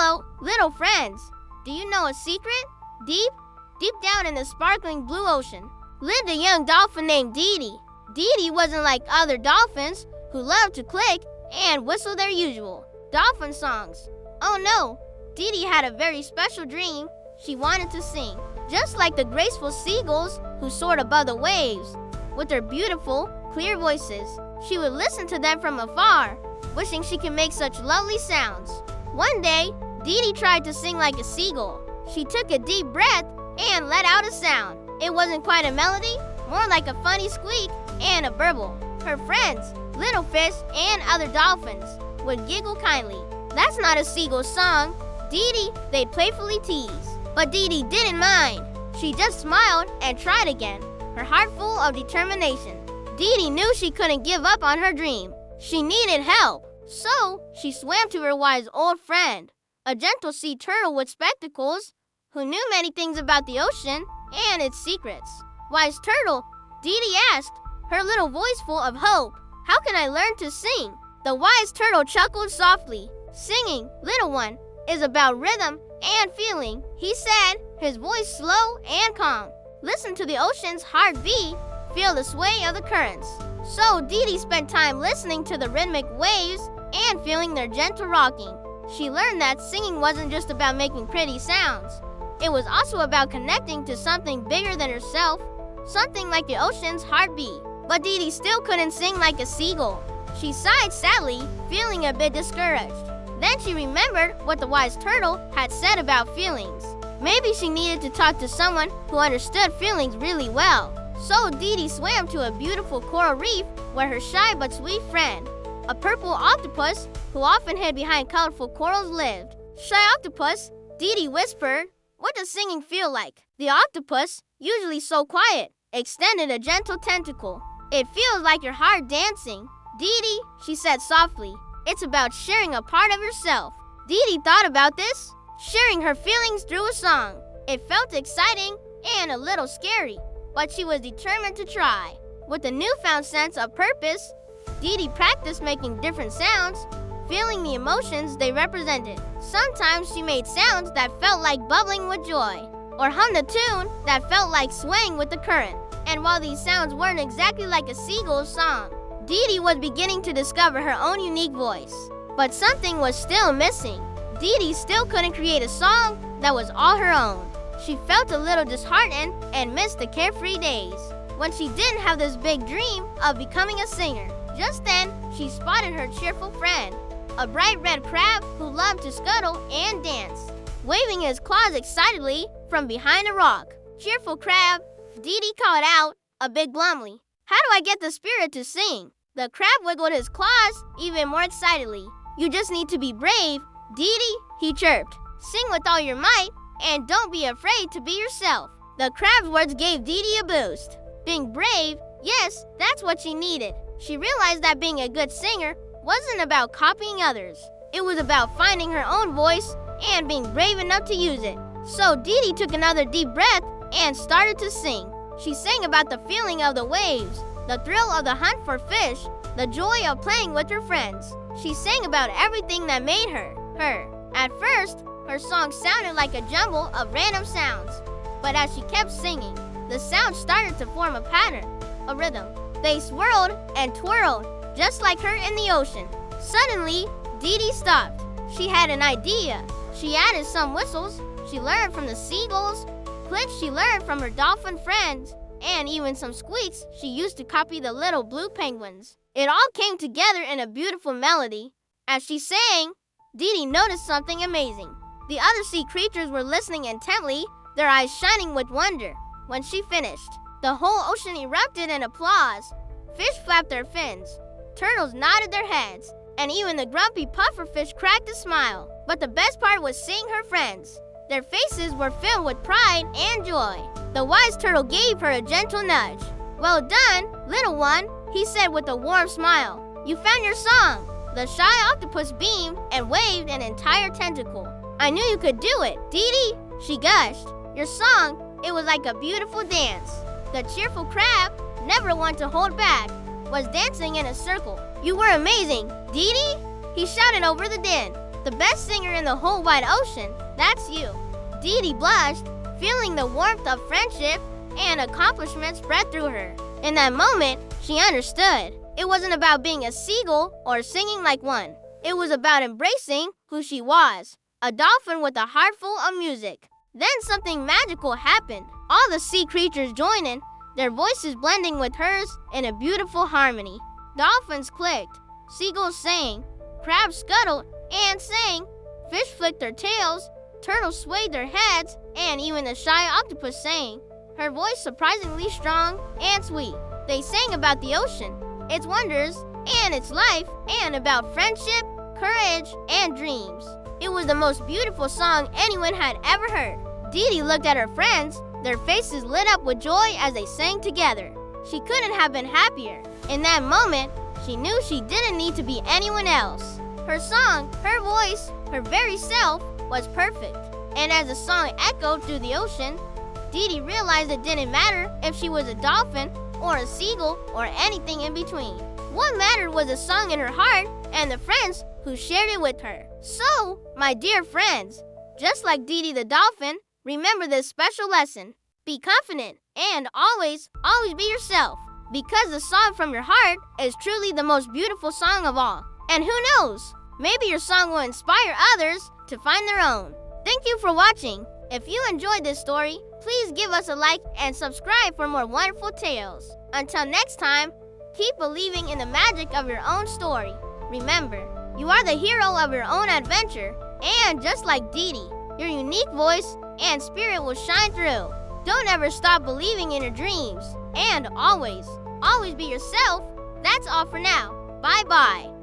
Hello, little friends. Do you know a secret? Deep down in the sparkling blue ocean, lived a young dolphin named Didi. Didi wasn't like other dolphins who loved to click and whistle their usual dolphin songs. Oh no, Didi had a very special dream. She wanted to sing, just like the graceful seagulls who soared above the waves. With their beautiful, clear voices, she would listen to them from afar, wishing she could make such lovely sounds. One day, Didi tried to sing like a seagull. She took a deep breath and let out a sound. It wasn't quite a melody, more like a funny squeak and a burble. Her friends, little fish and other dolphins, would giggle kindly. That's not a seagull song, Didi, they'd playfully tease. But Didi didn't mind. She just smiled and tried again, her heart full of determination. Didi knew she couldn't give up on her dream. She needed help. So she swam to her wise old friend, a gentle sea turtle with spectacles, who knew many things about the ocean and its secrets. Wise turtle, Didi asked, her little voice full of hope, how can I learn to sing? The wise turtle chuckled softly. Singing, little one, is about rhythm and feeling, he said, his voice slow and calm. Listen to the ocean's heartbeat, feel the sway of the currents. So Didi spent time listening to the rhythmic waves and feeling their gentle rocking. She learned that singing wasn't just about making pretty sounds. It was also about connecting to something bigger than herself, something like the ocean's heartbeat. But Didi still couldn't sing like a seagull. She sighed sadly, feeling a bit discouraged. Then she remembered what the wise turtle had said about feelings. Maybe she needed to talk to someone who understood feelings really well. So Didi swam to a beautiful coral reef where her shy but sweet friend, a purple octopus who often hid behind colorful corals, lived. Shy octopus, Didi whispered, what does singing feel like? The octopus, usually so quiet, extended a gentle tentacle. It feels like your heart dancing. Didi, she said softly, it's about sharing a part of yourself. Didi thought about this, sharing her feelings through a song. It felt exciting and a little scary, but she was determined to try. With a newfound sense of purpose, Didi practiced making different sounds, feeling the emotions they represented. Sometimes she made sounds that felt like bubbling with joy, or hummed a tune that felt like swaying with the current. And while these sounds weren't exactly like a seagull's song, Didi was beginning to discover her own unique voice. But something was still missing. Didi still couldn't create a song that was all her own. She felt a little disheartened and missed the carefree days when she didn't have this big dream of becoming a singer. Just then, she spotted her cheerful friend, a bright red crab who loved to scuttle and dance, waving his claws excitedly from behind a rock. Cheerful crab, Didi called out, a bit glumly. How do I get the spirit to sing? The crab wiggled his claws even more excitedly. You just need to be brave, Didi, he chirped. Sing with all your might, and don't be afraid to be yourself. The crab's words gave Didi a boost. Being brave, yes, that's what she needed. She realized that being a good singer wasn't about copying others. It was about finding her own voice and being brave enough to use it. So Didi took another deep breath and started to sing. She sang about the feeling of the waves, the thrill of the hunt for fish, the joy of playing with her friends. She sang about everything that made her, her. At first, her song sounded like a jumble of random sounds. But as she kept singing, the sounds started to form a pattern, a rhythm. They swirled and twirled, just like her in the ocean. Suddenly, Didi stopped. She had an idea. She added some whistles she learned from the seagulls, clicks she learned from her dolphin friends, and even some squeaks she used to copy the little blue penguins. It all came together in a beautiful melody. As she sang, Didi noticed something amazing. The other sea creatures were listening intently, their eyes shining with wonder. When she finished, the whole ocean erupted in applause. Fish flapped their fins, turtles nodded their heads, and even the grumpy pufferfish cracked a smile. But the best part was seeing her friends. Their faces were filled with pride and joy. The wise turtle gave her a gentle nudge. Well done, little one, he said with a warm smile. You found your song. The shy octopus beamed and waved an entire tentacle. I knew you could do it, Didi, she gushed. Your song, it was like a beautiful dance. The cheerful crab, never one to hold back, was dancing in a circle. You were amazing, Didi, he shouted over the din. The best singer in the whole wide ocean, that's you. Didi blushed, feeling the warmth of friendship and accomplishment spread through her. In that moment, she understood. It wasn't about being a seagull or singing like one. It was about embracing who she was, a dolphin with a heart full of music. Then something magical happened. All the sea creatures joined in, their voices blending with hers in a beautiful harmony. Dolphins clicked, seagulls sang, crabs scuttled and sang, fish flicked their tails, turtles swayed their heads, and even the shy octopus sang, her voice surprisingly strong and sweet. They sang about the ocean, its wonders, and its life, and about friendship, courage, and dreams. It was the most beautiful song anyone had ever heard. Didi looked at her friends, their faces lit up with joy as they sang together. She couldn't have been happier. In that moment, she knew she didn't need to be anyone else. Her song, her voice, her very self was perfect. And as the song echoed through the ocean, Didi realized it didn't matter if she was a dolphin or a seagull or anything in between. What mattered was the song in her heart and the friends who shared it with her. So, my dear friends, just like Didi the dolphin, remember this special lesson. Be confident and always be yourself. Because the song from your heart is truly the most beautiful song of all. And who knows, maybe your song will inspire others to find their own. Thank you for watching. If you enjoyed this story, please give us a like and subscribe for more wonderful tales. Until next time, keep believing in the magic of your own story. Remember, you are the hero of your own adventure, and just like Didi, your unique voice and spirit will shine through. Don't ever stop believing in your dreams, and always be yourself. That's all for now. Bye-bye.